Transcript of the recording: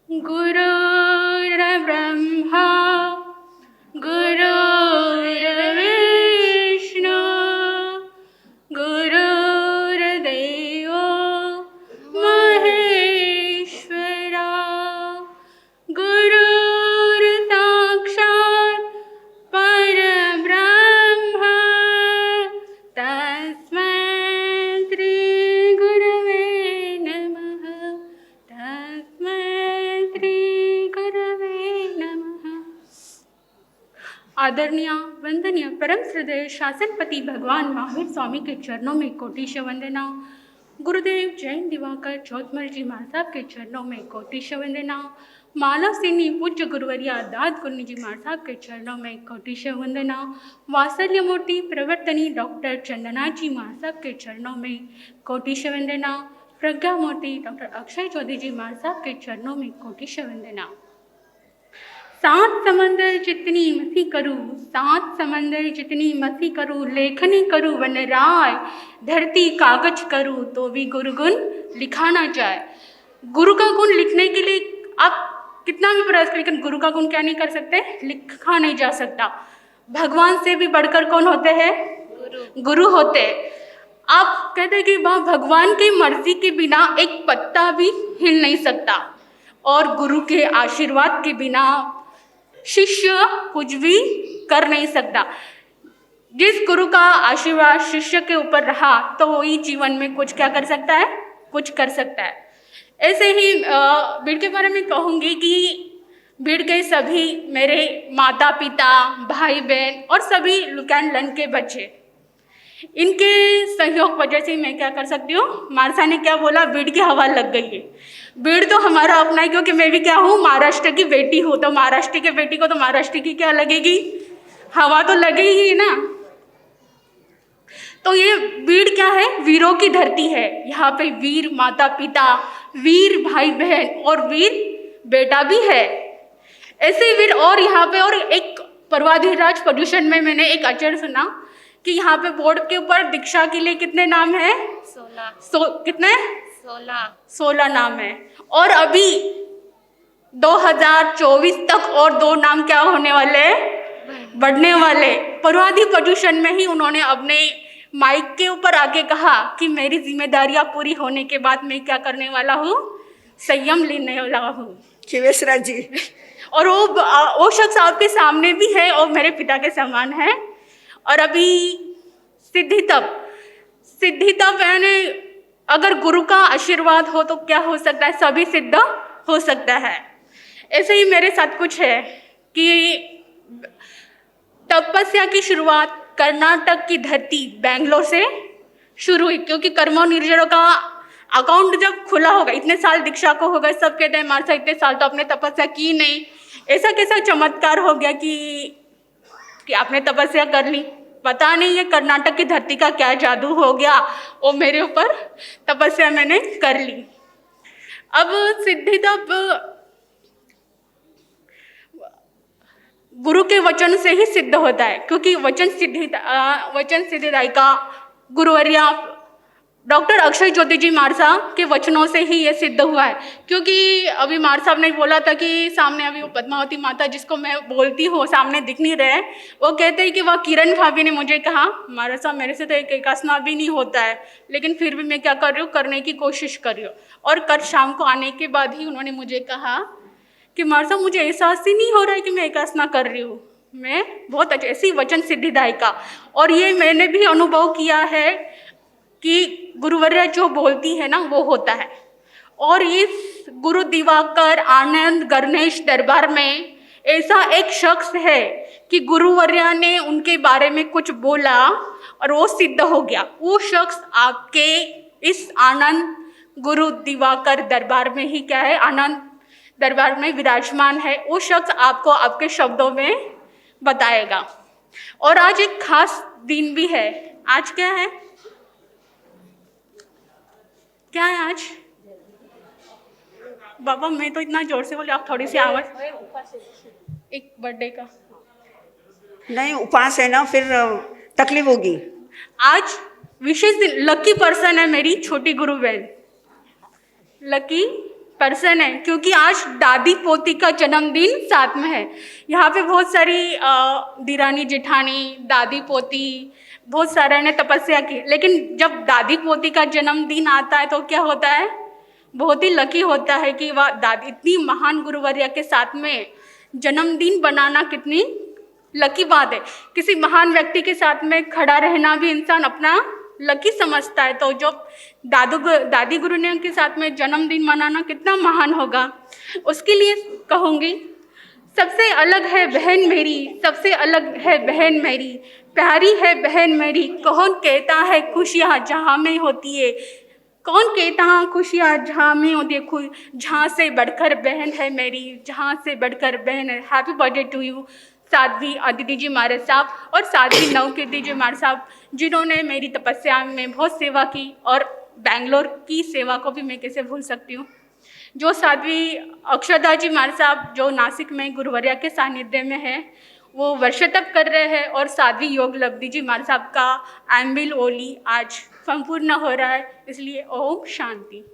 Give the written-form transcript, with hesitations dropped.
गुरुर्ब्रह्मा गुरुर्विष्णु गुरुर्देवो महेश्वरा गुरुर्साक्षात् परब्रह्म तस्मै श्री गुरवे नमः तस्मै श्री गुरवे नमः। आदरणीय वंदनीय परम श्रद्धेय शासनपति भगवान महावीर स्वामी के चरणों में कोटिश वंदना। गुरुदेव जैन दिवाकर चौथमल जी महाराज साहब के चरणों में कोटिश वंदना। माला सिनी पूज्य गुरुवरिया दाद गुरु जी महाराज साहब के चरणों में कोटिश वंदना। वात्सल्य मूर्ति प्रवर्तनी डॉक्टर चंदना जी महाराज साहब के चरणों में कोटिश वंदना। प्रज्ञा मूर्ति डॉक्टर अक्षय चौधरी जी महाराज साहब के चरणों में कोटिश वंदना। सात समंदर जितनी मसी करूँ, सात समंदर जितनी मसी करूँ, लेखनी करूँ वनराय, धरती कागज करूँ तो भी गुरु गुण लिखा ना जाए। गुरु का गुण लिखने के लिए आप कितना भी प्रयास करें, लेकिन गुरु का गुण क्या नहीं कर सकते, लिखा नहीं जा सकता। भगवान से भी बढ़कर कौन होते हैं? गुरु होते हैं। आप कहते हैं कि वह भगवान की मर्जी के बिना एक पत्ता भी हिल नहीं सकता, और गुरु के आशीर्वाद के बिना शिष्य कुछ भी कर नहीं सकता। जिस गुरु का आशीर्वाद शिष्य के ऊपर रहा तो वही जीवन में कुछ क्या कर सकता है, कुछ कर सकता है। ऐसे ही बीड़ के बारे में कहूँगी कि बीड़ के सभी मेरे माता पिता भाई बहन और सभी लुकैंड के बच्चे, इनके सहयोग वजह से मैं क्या कर सकती हूँ। मारसा ने क्या बोला, बीड़ की हवा लग गई है। बीड़ तो हमारा अपना है, क्योंकि मैं भी क्या हूँ, महाराष्ट्र की बेटी हूँ। तो महाराष्ट्र की बेटी को तो महाराष्ट्र की क्या लगेगी, हवा तो लगेगी ही ना। तो ये बीड़ क्या है, वीरों की धरती है। यहाँ पे वीर माता पिता, वीर भाई बहन और वीर बेटा भी है। ऐसे वीर और यहाँ पे और एक पर्वाधिराज प्रदूषण में मैंने एक अचर सुना कि यहाँ पे बोर्ड के ऊपर दीक्षा के लिए कितने नाम है, 16 कितने 16 नाम है। और अभी 2024 तक और 2 नाम क्या होने वाले, बढ़ने वाले। पर्वाधि प्रदूषण में ही उन्होंने अपने माइक के ऊपर आके कहा कि मेरी जिम्मेदारियां पूरी होने के बाद मैं क्या करने वाला हूँ, संयम लेने वाला हूँ। शिवेश्वरा जी और वो शख्स आपके सामने भी है और मेरे पिता के समान है। और अभी सिद्धि तप यानी अगर गुरु का आशीर्वाद हो तो क्या हो सकता है, सभी सिद्ध हो सकता है। ऐसे ही मेरे साथ कुछ है कि तपस्या की शुरुआत कर्नाटक की धरती बेंगलोर से शुरू हुई, क्योंकि कर्मो निर्जरों का अकाउंट जब खुला होगा, इतने साल दीक्षा को हो गए, सब कहते हैं मारसा इतने साल तो आपने तपस्या की नहीं। ऐसा कैसा चमत्कार हो गया कि आपने तपस्या कर ली। पता नहीं ये कर्नाटक की धरती का क्या जादू हो गया, वो मेरे ऊपर तपस्या मैंने कर ली। अब सिद्धि तप गुरु के वचन से ही सिद्ध होता है, क्योंकि वचन सिद्धिदायिका गुरुवर्या डॉक्टर अक्षय ज्योति जी मारसा के वचनों से ही ये सिद्ध हुआ है। क्योंकि अभी मार साहब ने बोला था कि सामने अभी वो पद्मावती माता जिसको मैं बोलती हूँ सामने दिख नहीं रहे, वो कहते हैं कि वह किरण भाभी ने मुझे कहा, मारा साहब मेरे से तो एक एकासना भी नहीं होता है, लेकिन फिर भी मैं क्या कर रही हूँ, करने की कोशिश कर रही हूँ। और कल शाम को आने के बाद ही उन्होंने मुझे कहा कि मार साहब मुझे एहसास ही नहीं हो रहा है कि मैं एकासना कर रही हूँ। मैं बहुत अच्छी ऐसी वचन सिद्धिदायिका, और ये मैंने भी अनुभव किया है कि गुरुवर्या जो बोलती है ना वो होता है। और इस गुरु दिवाकर आनंद गणेश दरबार में ऐसा एक शख्स है कि गुरुवर्या ने उनके बारे में कुछ बोला और वो सिद्ध हो गया। वो शख्स आपके इस आनंद गुरु दिवाकर दरबार में ही क्या है, आनंद दरबार में विराजमान है। वो शख्स आपको आपके शब्दों में बताएगा। और आज एक खास दिन भी है। आज क्या है, क्या है आज? बाबा मैं तो इतना जोर से बोली, आप थोड़ी सी आवाज। एक बर्थडे का नहीं, उपवास है ना, फिर तकलीफ होगी। आज विशेष दिन, लकी पर्सन है मेरी छोटी गुरु बहन, लकी पर्सन है, क्योंकि आज दादी पोती का जन्मदिन साथ में है। यहाँ पे बहुत सारी दिरानी जेठानी, दादी पोती, बहुत सारे ने तपस्या की, लेकिन जब दादी पोती का जन्मदिन आता है तो क्या होता है, बहुत ही लकी होता है कि वह दादी, इतनी महान गुरुवर्या के साथ में जन्मदिन बनाना कितनी लकी बात है। किसी महान व्यक्ति के साथ में खड़ा रहना भी इंसान अपना लकी समझता है, तो जो दादी गुरु ने के साथ में जन्मदिन मनाना कितना महान होगा। उसके लिए कहूँगी, सबसे अलग है बहन मेरी, सबसे अलग है बहन मेरी, प्यारी है बहन मेरी, कौन कहता है खुशियाँ जहाँ में होती है, कौन कहता है खुशियाँ जहाँ में होती है, जहाँ से बढ़कर बहन है मेरी, जहाँ से बढ़कर बहन है। Happy birthday to you Sadhvi Aditi ji मारे साहब और साध्वी नवकीर्ति जी मारे साहब, जिन्होंने मेरी तपस्या में बहुत सेवा की, और बेंगलोर की सेवा को भी मैं कैसे भूल सकती हूँ। जो साध्वी अक्षदा जी मारे साहब, जो नासिक में गुरुवर्या के सानिध्य में है, वो वर्ष तप कर रहे हैं, और साध्वी योग लब्धि जी मारे साहब का एम्बिल ओली आज संपूर्ण हो रहा है। इसलिए ओम शांति।